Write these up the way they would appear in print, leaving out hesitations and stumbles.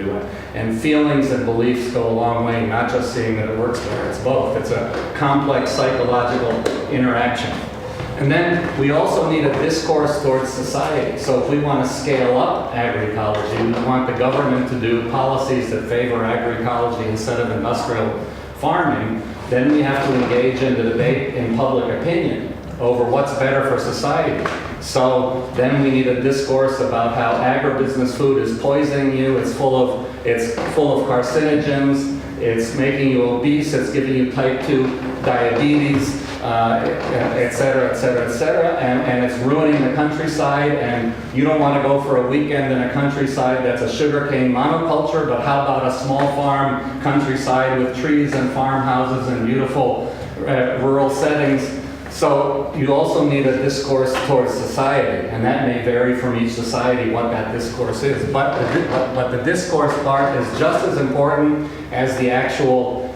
do it. And feelings and beliefs go a long way, not just seeing that it works there. It's both. It's a complex psychological interaction. And then we also need a discourse towards society. So if we want to scale up agroecology, we want the government to do policies that favor agroecology instead of industrial farming, then we have to engage in the debate in public opinion over what's better for society. So then we need a discourse about how agribusiness food is poisoning you, it's full of carcinogens, it's making you obese, it's giving you type 2 diabetes, et cetera, et cetera, et cetera, and it's ruining the countryside, and you don't want to go for a weekend in a countryside that's a sugarcane monoculture, but how about a small farm countryside with trees and farmhouses and beautiful rural settings? So you also need a discourse towards society, and that may vary from each society what that discourse is. But the discourse part is just as important as the actual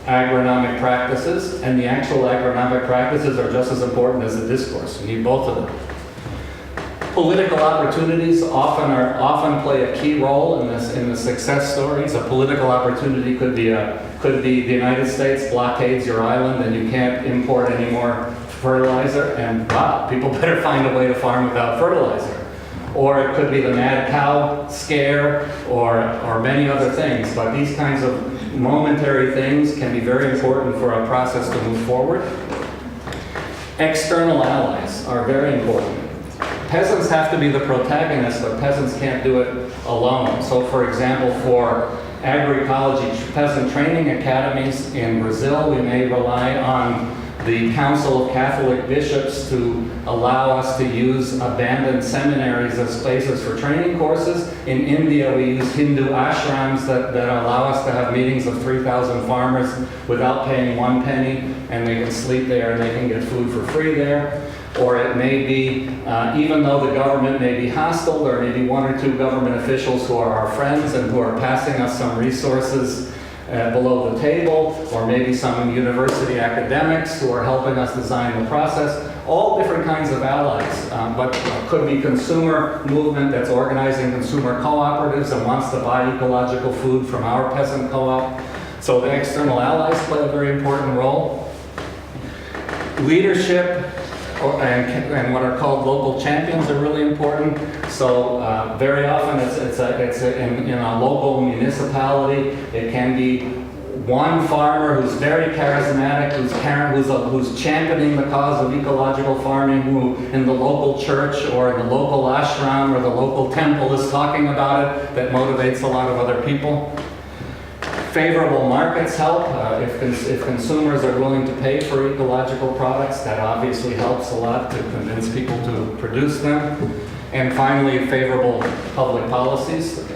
agronomic practices, and the actual agronomic practices are just as important as the discourse. You need both of them. Political opportunities often play a key role in the success stories. A political opportunity could be the United States blockades your island and you can't import any more fertilizer, and wow, people better find a way to farm without fertilizer. Or it could be the mad cow scare, or many other things. But these kinds of momentary things can be very important for a process to move forward. External allies are very important. Peasants have to be the protagonists, but peasants can't do it alone. So for example, for agroecology peasant training academies in Brazil, we may rely on the Council of Catholic Bishops to allow us to use abandoned seminaries as places for training courses. In India, we use Hindu ashrams that allow us to have meetings of 3,000 farmers without paying 1 penny, and they can sleep there and they can get food for free there. Or it may be, even though the government may be hostile, there may be 1 or 2 government officials who are our friends and who are passing us some resources below the table, or maybe some university academics who are helping us design the process. All different kinds of allies, but could be consumer movement that's organizing consumer cooperatives and wants to buy ecological food from our peasant co-op. So the external allies play a very important role. Leadership and what are called local champions are really important. So very often it's in a local municipality. It can be one farmer who's very charismatic, who's championing the cause of ecological farming, who in the local church or in the local ashram or the local temple is talking about it, that motivates a lot of other people. Favorable markets help. If consumers are willing to pay for ecological products, that obviously helps a lot to convince people to produce them. And finally, favorable public policies.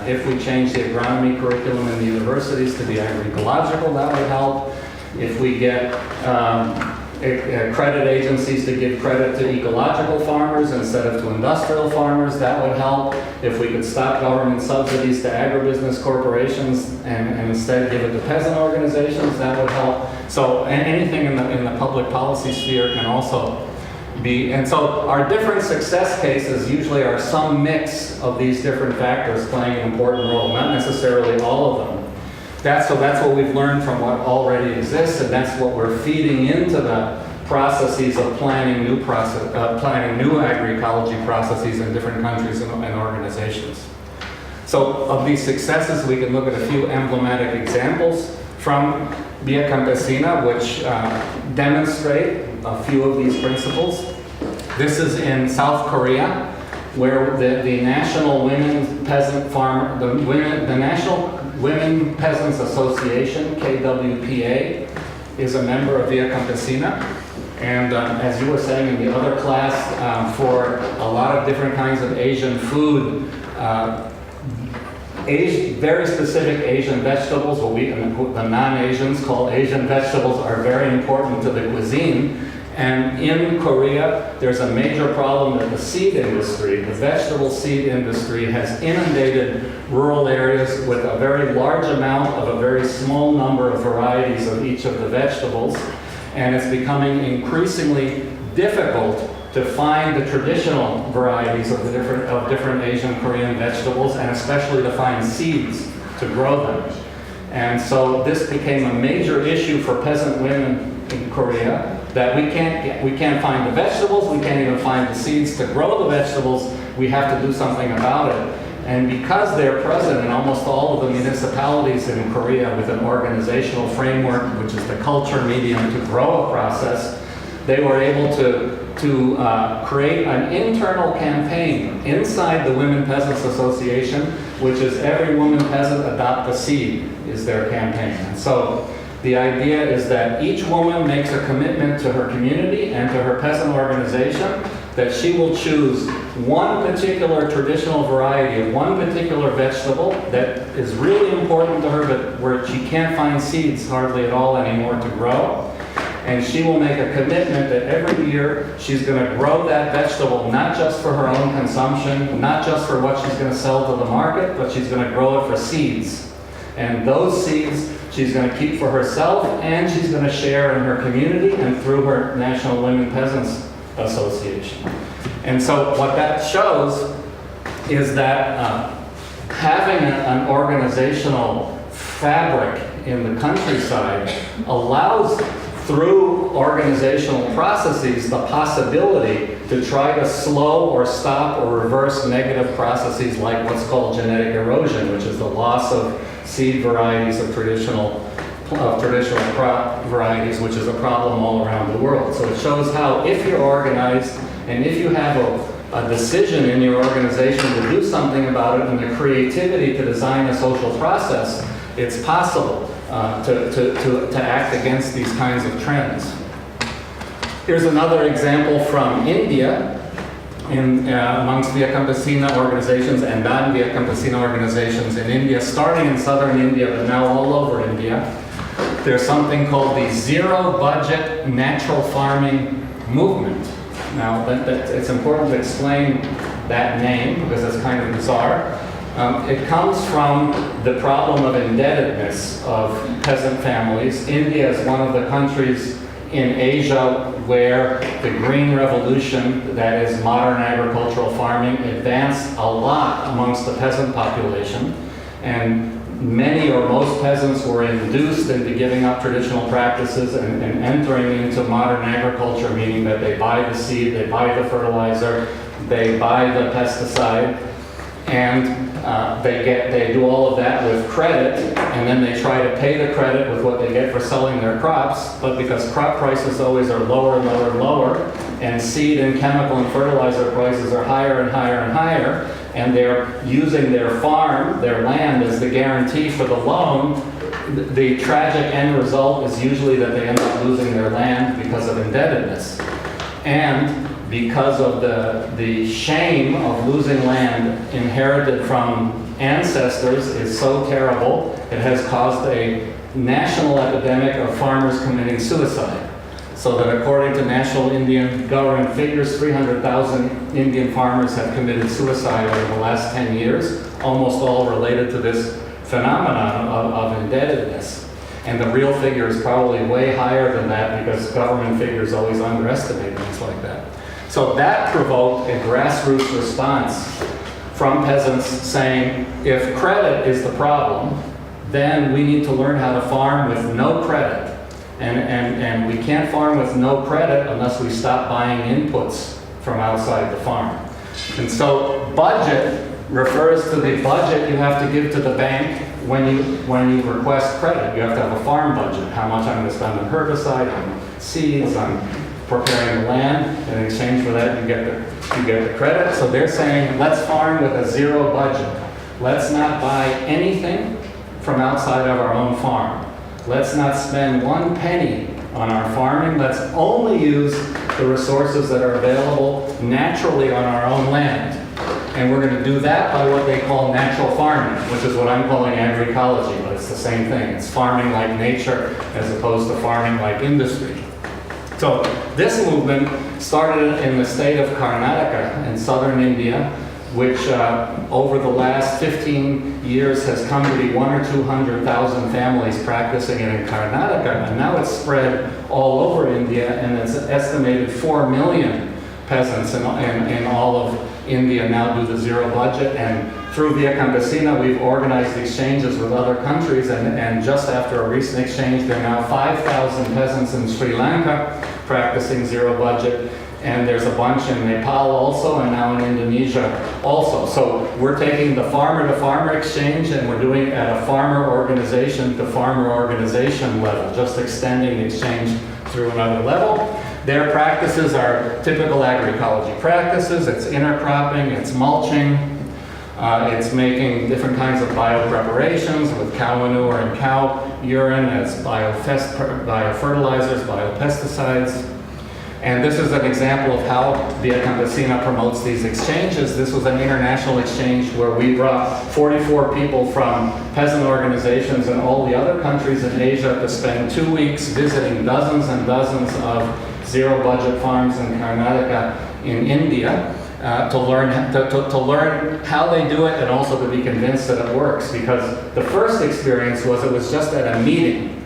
If we change the agronomy curriculum in the universities to be agroecological, that would help. If we get credit agencies to give credit to ecological farmers instead of to industrial farmers, that would help. If we could stop government subsidies to agribusiness corporations and instead give it to peasant organizations, that would help. So anything in the public policy sphere can also be, and so our different success cases usually are some mix of these different factors playing an important role, not necessarily all of them. So that's what we've learned from what already exists, and that's what we're feeding into the processes of planning new agroecology processes in different countries and organizations. So of these successes, we can look at a few emblematic examples from Via Campesina, which demonstrate a few of these principles. This is in South Korea, where the National Women Peasant Farmer, the National Women Peasants Association, KWPA, is a member of Via Campesina. And as you were saying in the other class, for a lot of different kinds of Asian food, very specific Asian vegetables, what we, the non-Asians call Asian vegetables, are very important to the cuisine. And in Korea, there's a major problem that the seed industry, the vegetable seed industry, has inundated rural areas with a very large amount of a very small number of varieties of each of the vegetables. And it's becoming increasingly difficult to find the traditional varieties of different Asian Korean vegetables, and especially to find seeds to grow them. And so this became a major issue for peasant women in Korea, that we can't find the vegetables, we can't even find the seeds to grow the vegetables, we have to do something about it. And because they're present in almost all of the municipalities in Korea with an organizational framework, which is the culture medium to grow a process, they were able to create an internal campaign inside the Women Peasants Association, which is every woman peasant adopt a seed, is their campaign. And so the idea is that each woman makes a commitment to her community and to her peasant organization that she will choose one particular traditional variety of one particular vegetable that is really important to her, but where she can't find seeds hardly at all anymore to grow. And she will make a commitment that every year she's going to grow that vegetable, not just for her own consumption, not just for what she's going to sell to the market, but she's going to grow it for seeds. And those seeds she's going to keep for herself, and she's going to share in her community and through her National Women Peasants Association. And so what that shows is that having an organizational fabric in the countryside allows, through organizational processes, the possibility to try to slow or stop or reverse negative processes like what's called genetic erosion, which is the loss of seed varieties of traditional crop varieties, which is a problem all around the world. So it shows how, if you're organized and if you have a decision in your organization to do something about it and the creativity to design a social process, it's possible to act against these kinds of trends. Here's another example from India. Amongst Via Campesina organizations and non-Via Campesina organizations in India, starting in southern India but now all over India, there's something called the Zero Budget Natural Farming Movement. Now, it's important to explain that name because it's kind of bizarre. It comes from the problem of indebtedness of peasant families. India is one of the countries in Asia where the Green Revolution, that is modern agricultural farming, advanced a lot amongst the peasant population. And many or most peasants were induced into giving up traditional practices and entering into modern agriculture, meaning that they buy the seed, they buy the fertilizer, they buy the pesticide, and they do all of that with credit, and then they try to pay the credit with what they get for selling their crops. But because crop prices always are lower and lower and lower, and seed and chemical and fertilizer prices are higher and higher and higher, and they're using their farm, their land, as the guarantee for the loan, the tragic end result is usually that they end up losing their land because of indebtedness. And because of the shame of losing land inherited from ancestors is so terrible, it has caused a national epidemic of farmers committing suicide. So that according to national Indian government figures, 300,000 Indian farmers have committed suicide over the last 10 years, almost all related to this phenomenon of indebtedness. And the real figure is probably way higher than that because government figures always underestimate things like that. So that provoked a grassroots response from peasants saying, if credit is the problem, then we need to learn how to farm with no credit. And we can't farm with no credit unless we stop buying inputs from outside the farm. And so budget refers to the budget you have to give to the bank when you request credit. You have to have a farm budget, how much I'm going to spend on herbicide, on seeds, on preparing the land, and in exchange for that you get the credit. So they're saying, let's farm with a zero budget. Let's not buy anything from outside of our own farm. Let's not spend one penny on our farming. Let's only use the resources that are available naturally on our own land. And we're going to do that by what they call natural farming, which is what I'm calling agroecology, but it's the same thing. It's farming like nature as opposed to farming like industry. So this movement started in the state of Karnataka in southern India, which over the last 15 years has come to be 100,000 or 200,000 families practicing it in Karnataka. And now it's spread all over India, and it's estimated 4 million peasants in all of India now do the zero budget, and through Via Campesina we've organized exchanges with other countries, and just after a recent exchange there are now 5,000 peasants in Sri Lanka practicing zero budget, and there's a bunch in Nepal also, and now in Indonesia also. So we're taking the farmer-to-farmer exchange and we're doing it at a farmer organization to farmer organization level, just extending the exchange through another level. Their practices are typical agroecology practices. It's intercropping, it's mulching, it's making different kinds of biopreparations with cow manure and cow urine as biofertilizers, biopesticides. And this is an example of how Via Campesina promotes these exchanges. This was an international exchange where we brought 44 people from peasant organizations in all the other countries in Asia to spend 2 weeks visiting dozens and dozens of zero budget farms in Karnataka in India to learn how they do it, and also to be convinced that it works. Because the first experience was, it was just at a meeting,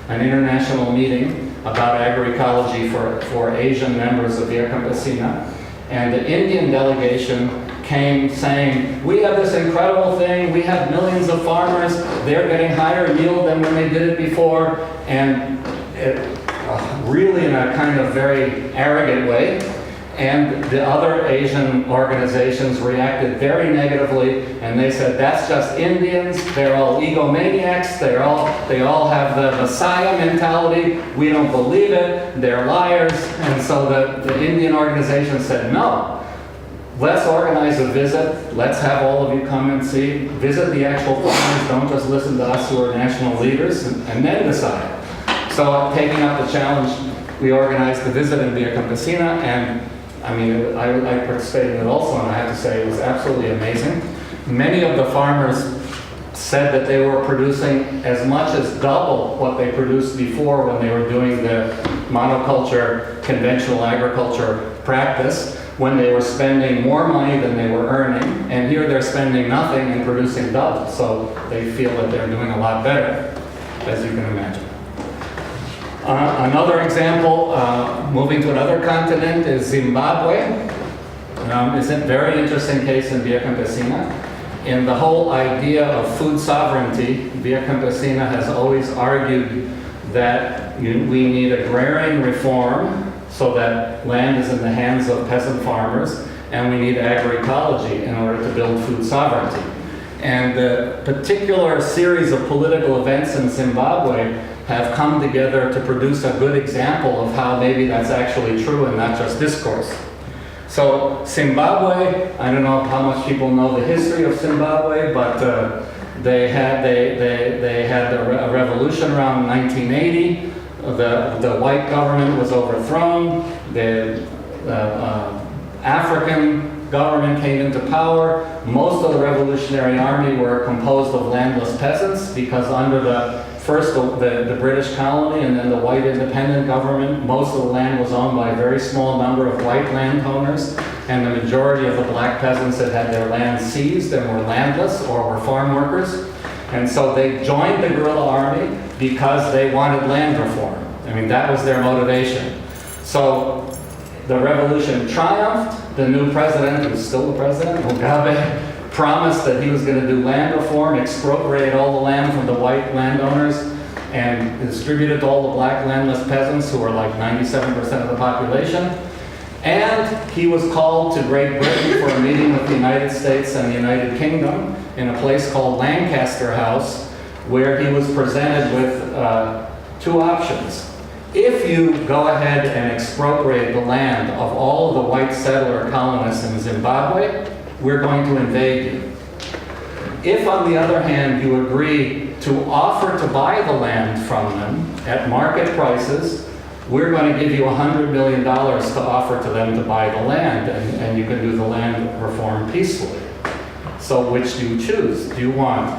an international meeting about agroecology for Asian members of Via Campesina, and the Indian delegation came saying, we have this incredible thing, we have millions of farmers, they're getting higher yield than when they did it before, and really in a kind of very arrogant way. And the other Asian organizations reacted very negatively, and they said, that's just Indians, they're all egomaniacs, they all have the Messiah mentality, we don't believe it, they're liars. And so the Indian organization said, no, let's organize a visit, let's have all of you come and see, visit the actual farmers, don't just listen to us who are national leaders, and then decide. So taking up the challenge, we organized the visit in Via Campesina, and I mean, I participated in it also, and I have to say it was absolutely amazing. Many of the farmers said that they were producing as much as double what they produced before when they were doing the monoculture, conventional agriculture practice, when they were spending more money than they were earning, and here they're spending nothing and producing double. So they feel that they're doing a lot better, as you can imagine. Another example, moving to another continent, is Zimbabwe. It's a very interesting case in Via Campesina. In the whole idea of food sovereignty, Via Campesina has always argued that we need agrarian reform so that land is in the hands of peasant farmers, and we need agroecology in order to build food sovereignty. And the particular series of political events in Zimbabwe have come together to produce a good example of how maybe that's actually true and not just discourse. So Zimbabwe, I don't know how much people know the history of Zimbabwe, but they had a revolution around 1980. The white government was overthrown. The African government came into power. Most of the Revolutionary Army were composed of landless peasants, because under the British colony and then the white independent government, most of the land was owned by a very small number of white landowners, and the majority of the black peasants had had their land seized and were landless or were farm workers. And so they joined the guerrilla army because they wanted land reform. I mean, that was their motivation. So the revolution triumphed. The new president, who's still the president, Mugabe, promised that he was going to do land reform, expropriate all the land from the white landowners, and distribute it to all the black landless peasants, who are like 97% of the population. And he was called to Great Britain for a meeting with the United States and the United Kingdom in a place called Lancaster House, where he was presented with two options. If you go ahead and expropriate the land of all of the white settler colonists in Zimbabwe, we're going to invade you. If, on the other hand, you agree to offer to buy the land from them at market prices, we're going to give you $100 million to offer to them to buy the land, and you can do the land reform peacefully. So which do you choose? Do you want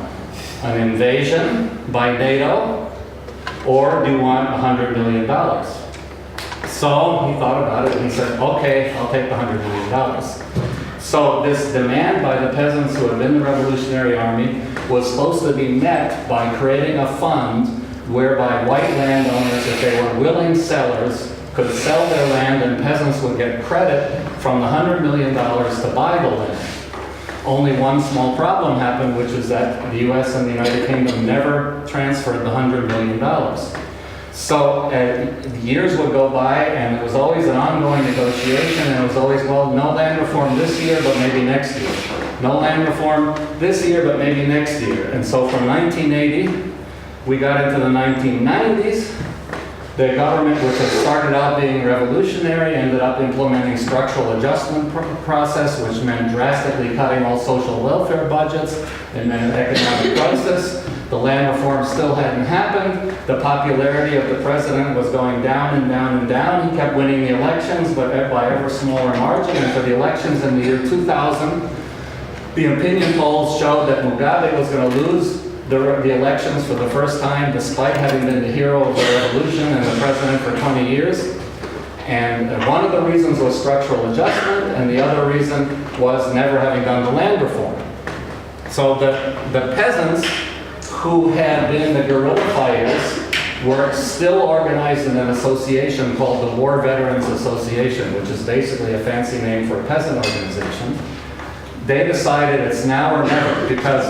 an invasion by NATO, or do you want $100 million? So he thought about it and he said, okay, I'll take the $100 million. So this demand by the peasants who had been in the Revolutionary Army was supposed to be met by creating a fund whereby white landowners, if they were willing sellers, could sell their land and peasants would get credit from the $100 million to buy the land. Only one small problem happened, which is that the US and the United Kingdom never transferred the $100 million. So years would go by, and it was always an ongoing negotiation, and it was always, well, no land reform this year, but maybe next year. No land reform this year, but maybe next year. And so from 1980, we got into the 1990s. The government, which had started out being revolutionary, ended up implementing structural adjustment process, which meant drastically cutting all social welfare budgets. It meant an economic crisis. The land reform still hadn't happened. The popularity of the president was going down and down and down. He kept winning the elections, but by ever smaller margin. And for the elections in the year 2000, the opinion polls showed that Mugabe was going to lose the elections for the first time, despite having been the hero of the revolution and the president for 20 years. And one of the reasons was structural adjustment, and the other reason was never having done the land reform. So the peasants who had been the guerrilla fighters were still organized in an association called the War Veterans Association, which is basically a fancy name for a peasant organization. They decided it's now or never, because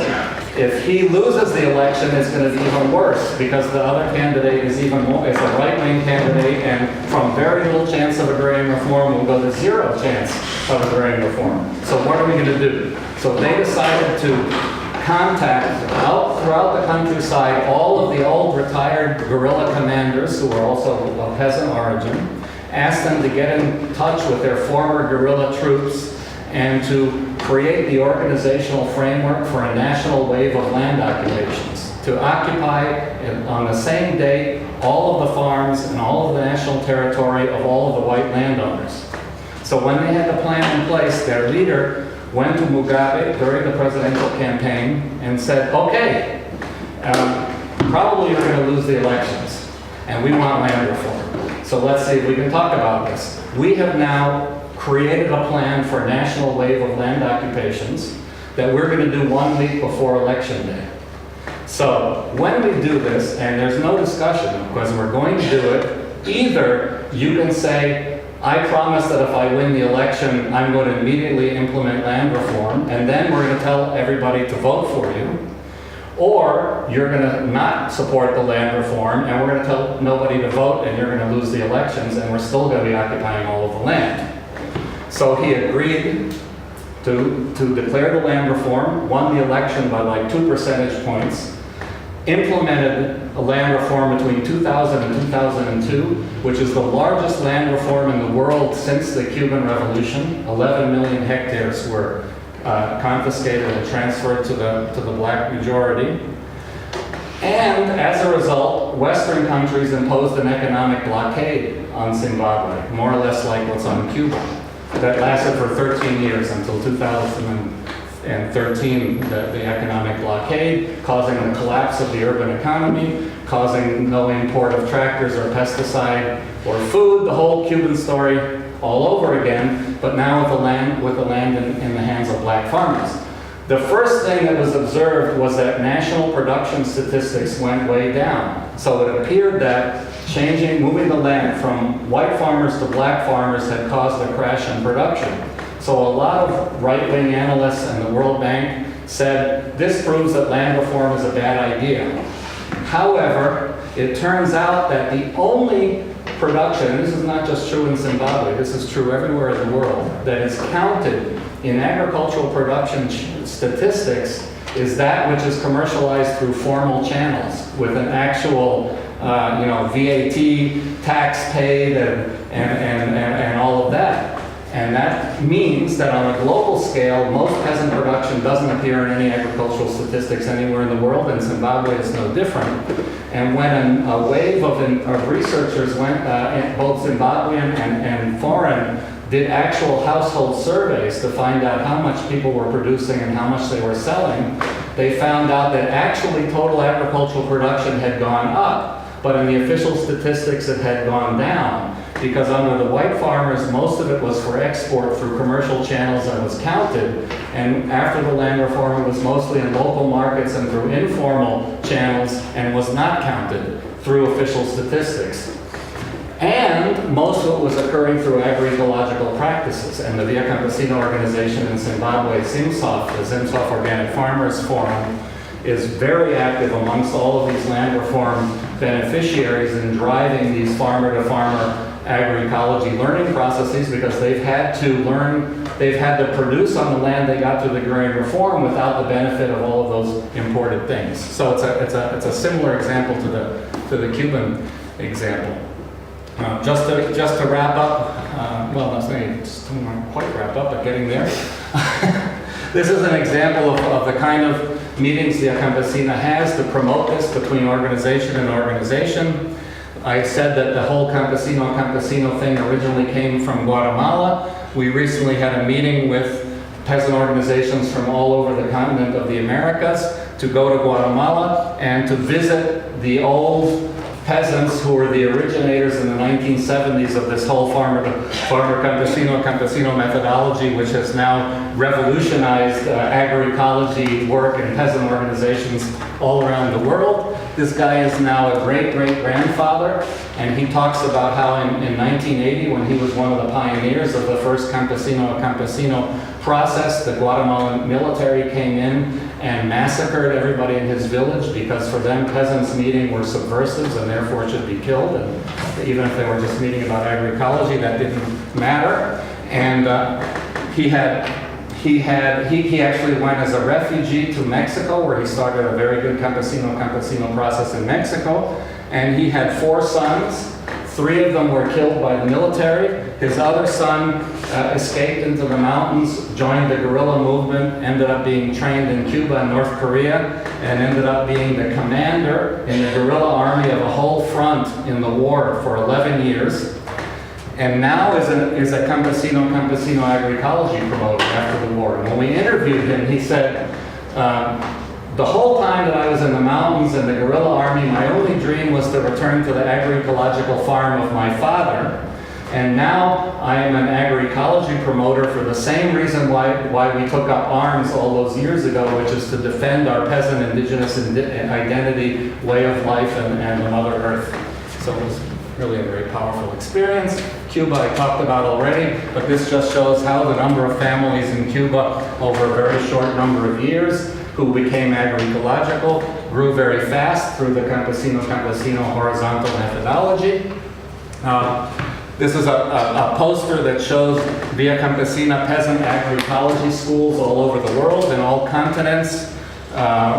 if he loses the election, it's going to be even worse, because the other candidate is even more, is a right-wing candidate, and from very little chance of agrarian reform will go to zero chance of agrarian reform. So what are we going to do? So they decided to contact out throughout the countryside all of the old retired guerrilla commanders who were also of peasant origin, ask them to get in touch with their former guerrilla troops and to create the organizational framework for a national wave of land occupations, to occupy on the same date all of the farms and all of the national territory of all of the white landowners. So when they had the plan in place, their leader went to Mugabe during the presidential campaign and said, okay, probably you're going to lose the elections, and we want land reform. So let's see if we can talk about this. We have now created a plan for a national wave of land occupations that we're going to do 1 week before election day. So when we do this, and there's no discussion because we're going to do it, either you can say, I promise that if I win the election, I'm going to immediately implement land reform, and then we're going to tell everybody to vote for you, or you're going to not support the land reform, and we're going to tell nobody to vote, and you're going to lose the elections, and we're still going to be occupying all of the land. So he agreed to declare the land reform, won the election by like 2 percentage points, implemented a land reform between 2000 and 2002, which is the largest land reform in the world since the Cuban Revolution. 11 million hectares were confiscated and transferred to the black majority. And as a result, Western countries imposed an economic blockade on Zimbabwe, more or less like what's on Cuba. That lasted for 13 years until 2013, the economic blockade, causing the collapse of the urban economy, causing no import of tractors or pesticide or food, the whole Cuban story all over again, but now with the land in the hands of black farmers. The first thing that was observed was that national production statistics went way down. So it appeared that moving the land from white farmers to black farmers had caused a crash in production. So a lot of right-wing analysts and the World Bank said, this proves that land reform is a bad idea. However, it turns out that the only production, and this is not just true in Zimbabwe, this is true everywhere in the world, that is counted in agricultural production statistics is that which is commercialized through formal channels with an actual VAT tax paid and all of that. And that means that on a global scale, most peasant production doesn't appear in any agricultural statistics anywhere in the world, and Zimbabwe is no different. And when a wave of researchers went, both Zimbabwean and foreign, did actual household surveys to find out how much people were producing and how much they were selling, they found out that actually total agricultural production had gone up, but in the official statistics it had gone down, because under the white farmers, most of it was for export through commercial channels and was counted, and after the land reform it was mostly in local markets and through informal channels and was not counted through official statistics. And most of it was occurring through agroecological practices. And the Via Campesina organization in Zimbabwe, ZIMSOF, the ZIMSOF Organic Farmers Forum, is very active amongst all of these land reform beneficiaries in driving these farmer-to-farmer agroecology learning processes, because they've had to produce on the land they got through the agrarian reform without the benefit of all of those imported things. So it's a similar example to the Cuban example. Just to wrap up, well, not quite wrap up, but getting there. This is an example of the kind of meetings the Campesina has to promote this between organization and organization. I said that the whole campesino thing originally came from Guatemala. We recently had a meeting with peasant organizations from all over the continent of the Americas to go to Guatemala and to visit the old peasants who were the originators in the 1970s of this whole farmer campesino methodology, which has now revolutionized agroecology work in peasant organizations all around the world. This guy is now a great-great-grandfather, and he talks about how in 1980, when he was one of the pioneers of the first campesino process, the Guatemalan military came in and massacred everybody in his village, because for them peasants meeting were subversives and therefore should be killed, and even if they were just meeting about agroecology, that didn't matter. And he actually went as a refugee to Mexico, where he started a very good campesino process in Mexico, and he had 4 sons. 3 of them were killed by the military. His other son escaped into the mountains, joined the guerrilla movement, ended up being trained in Cuba and North Korea, and ended up being the commander in the guerrilla army of a whole front in the war for 11 years. And now is a campesino agroecology promoter after the war. And when we interviewed him, he said, the whole time that I was in the mountains in the guerrilla army, my only dream was to return to the agroecological farm of my father. And now I am an agroecology promoter for the same reason why we took up arms all those years ago, which is to defend our peasant indigenous identity, way of life, and the Mother Earth. So it was really a very powerful experience. Cuba I talked about already, but this just shows how the number of families in Cuba over a very short number of years who became agroecological grew very fast through the campesino horizontal methodology. This is a poster that shows Via Campesina peasant agroecology schools all over the world in all continents,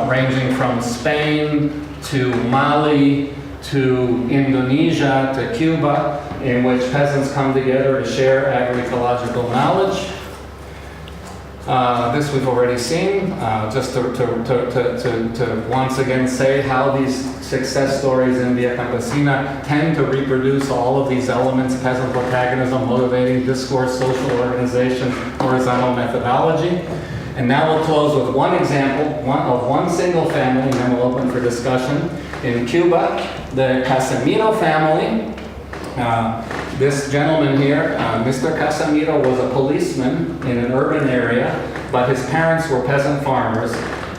ranging from Spain to Mali to Indonesia to Cuba, in which peasants come together to share agroecological knowledge. This we've already seen, just to once again say how these success stories in Via Campesina tend to reproduce all of these elements: peasant protagonism, motivating discourse, social organization, horizontal methodology. And now we'll close with one example of one single family, and then we'll open for discussion. In Cuba, the Casemiro family. This gentleman here, Mr. Casemiro, was a policeman in an urban area, but his parents were peasant farmers.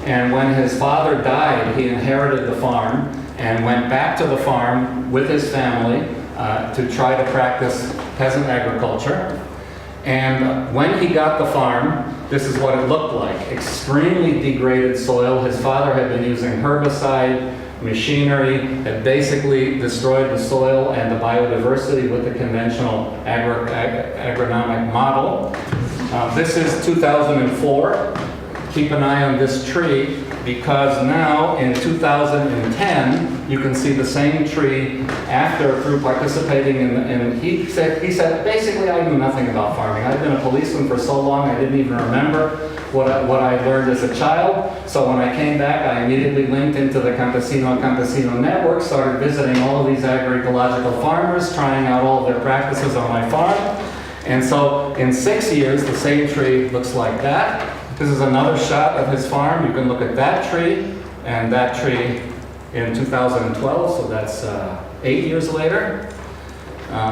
And when his father died, he inherited the farm and went back to the farm with his family to try to practice peasant agriculture. And when he got the farm, this is what it looked like: extremely degraded soil. His father had been using herbicide, machinery, had basically destroyed the soil and the biodiversity with the conventional agronomic model. This is 2004. Keep an eye on this tree, because now in 2010 you can see the same tree through participating in he said basically, I knew nothing about farming. I've been a policeman for so long I didn't even remember what I learned as a child. So when I came back, I immediately linked into the Campesino network, started visiting all of these agroecological farmers, trying out all of their practices on my farm. And so in 6 years, the same tree looks like that. This is another shot of his farm. You can look at that tree and that tree in 2012, so that's 8 years later.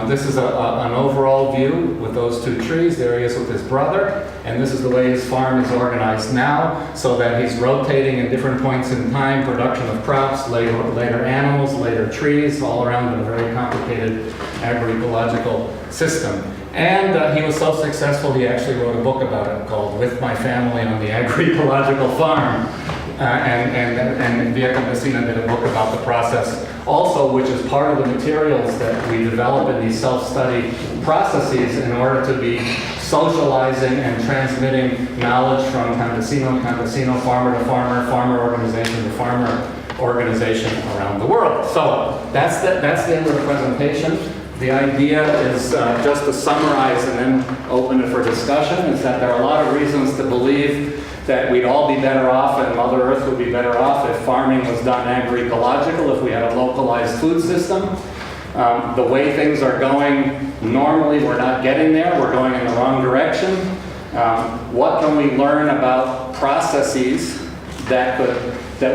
This is an overall view with those 2 trees. There he is with his brother. and this is the way his farm is organized now, so that he's rotating at different points in time, production of crops, later animals, later trees, all around a very complicated agroecological system. And he was so successful, he actually wrote a book about it called With My Family on the Agroecological Farm. And Via Campesina did a book about the process also, which is part of the materials that we develop in these self-study processes in order to be socializing and transmitting knowledge from campesino, farmer to farmer, farmer organization to farmer organization around the world. So that's the end of the presentation. The idea is, just to summarize and then open it for discussion, is that there are a lot of reasons to believe that we'd all be better off and Mother Earth would be better off if farming was done agroecological, if we had a localized food system. The way things are going, normally we're not getting there, we're going in the wrong direction. What can we learn about processes that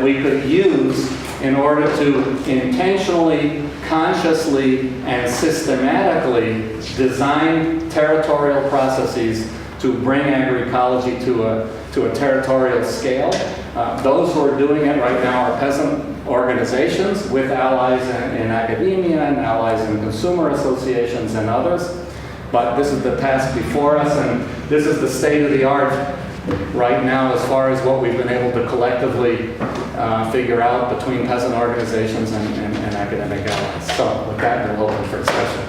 we could use in order to intentionally, consciously, and systematically design territorial processes to bring agroecology to a territorial scale? Those who are doing it right now are peasant organizations with allies in academia and allies in consumer associations and others. But this is the task before us, and this is the state of the art right now as far as what we've been able to collectively figure out between peasant organizations and academic allies. So with that, we'll open for discussion.